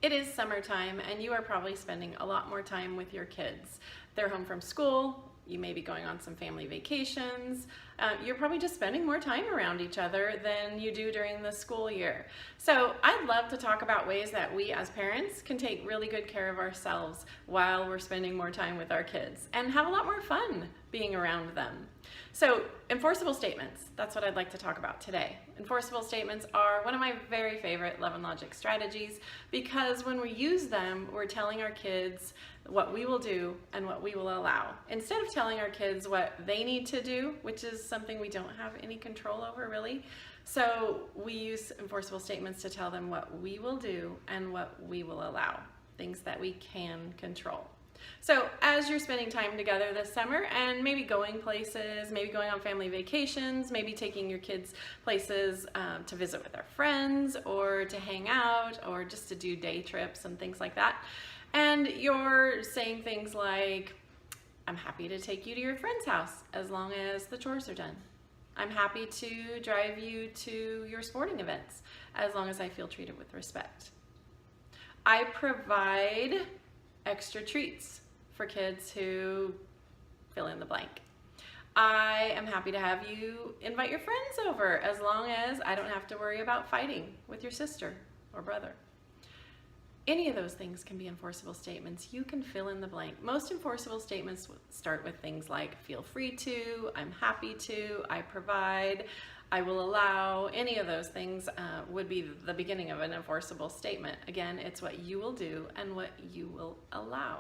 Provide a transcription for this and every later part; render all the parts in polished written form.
It is summertime and you are probably spending a lot more time with your kids. They're home from school, you may be going on some family vacations. You're probably just spending more time around each other than you do during the school year. So I'd love to talk about ways that we as parents can take really good care of ourselves while we're spending more time with our kids and have a lot more fun being around them. So enforceable statements, that's what I'd like to talk about today. Enforceable statements are one of my very favorite Love and Logic strategies because when we use them, we're telling our kids what we will do and what we will allow. Instead of telling our kids what they need to do, which is something we don't have any control over really. So we use enforceable statements to tell them what we will do and what we will allow, things that we can control. So as you're spending time together this summer and maybe going places, maybe going on family vacations, maybe taking your kids places to visit with their friends or to hang out or just to do day trips and things like that. And you're saying things like, I'm happy to take you to your friend's house as long as the chores are done. I'm happy to drive you to your sporting events as long as I feel treated with respect. I provide extra treats for kids who fill in the blank. I am happy to have you invite your friends over as long as I don't have to worry about fighting with your sister or brother. Any of those things can be enforceable statements. You can fill in the blank. Most enforceable statements start with things like feel free to, I'm happy to, I provide, I will allow. Any of those things would be the beginning of an enforceable statement. Again, it's what you will do and what you will allow.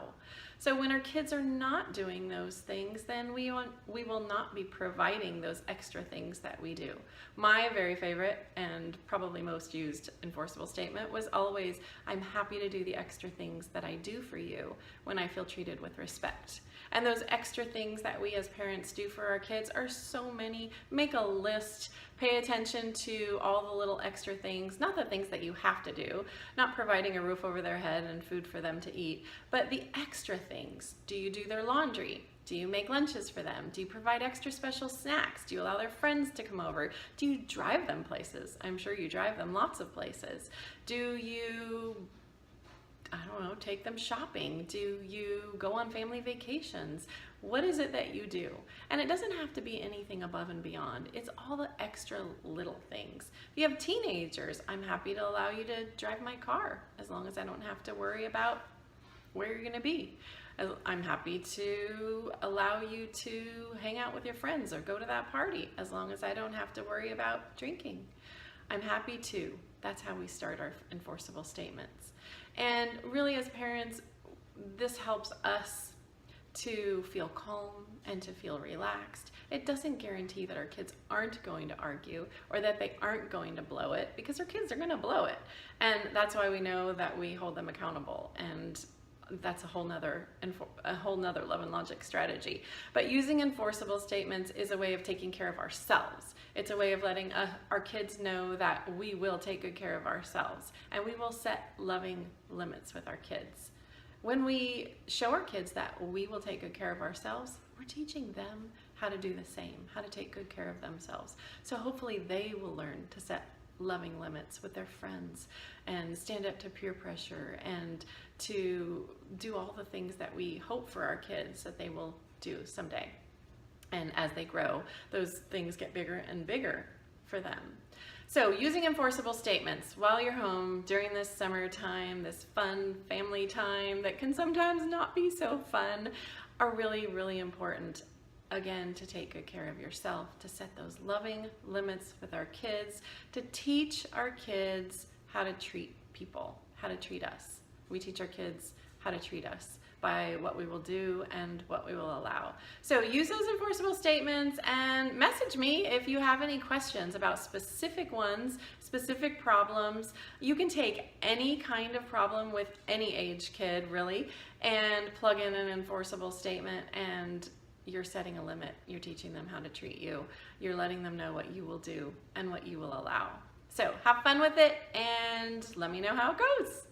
So when our kids are not doing those things, then we will not be providing those extra things that we do. My very favorite and probably most used enforceable statement was always, I'm happy to do the extra things that I do for you when I feel treated with respect. And those extra things that we as parents do for our kids are so many. Make a list, pay attention to all the little extra things, not the things that you have to do, not providing a roof over their head and food for them to eat, but the extra things. Do you do their laundry? Do you make lunches for them? Do you provide extra special snacks? Do you allow their friends to come over? Do you drive them places? I'm sure you drive them lots of places. Do you, I don't know, take them shopping? Do you go on family vacations? What is it that you do? And it doesn't have to be anything above and beyond. It's all the extra little things. If you have teenagers, I'm happy to allow you to drive my car as long as I don't have to worry about where you're gonna be. I'm happy to allow you to hang out with your friends or go to that party as long as I don't have to worry about drinking. I'm happy to. That's how we start our enforceable statements. And really as parents, this helps us to feel calm and to feel relaxed. It doesn't guarantee that our kids aren't going to argue or that they aren't going to blow it, because our kids are gonna blow it. And that's why we know that we hold them accountable, and that's a whole nother Love and Logic strategy. But using enforceable statements is a way of taking care of ourselves. It's a way of letting our kids know that we will take good care of ourselves and we will set loving limits with our kids. When we show our kids that we will take good care of ourselves, we're teaching them how to do the same, how to take good care of themselves. So hopefully they will learn to set loving limits with their friends and stand up to peer pressure and to do all the things that we hope for our kids that they will do someday. And as they grow, those things get bigger and bigger for them. So using enforceable statements while you're home during this summertime, this fun family time that can sometimes not be so fun, are really, really important. Again, to take good care of yourself, to set those loving limits with our kids, to teach our kids how to treat people, how to treat us. We teach our kids how to treat us by what we will do and what we will allow. So use those enforceable statements and message me if you have any questions about specific ones, specific problems. You can take any kind of problem with any age kid really and plug in an enforceable statement, and you're setting a limit. You're teaching them how to treat you. You're letting them know what you will do and what you will allow. So have fun with it and let me know how it goes.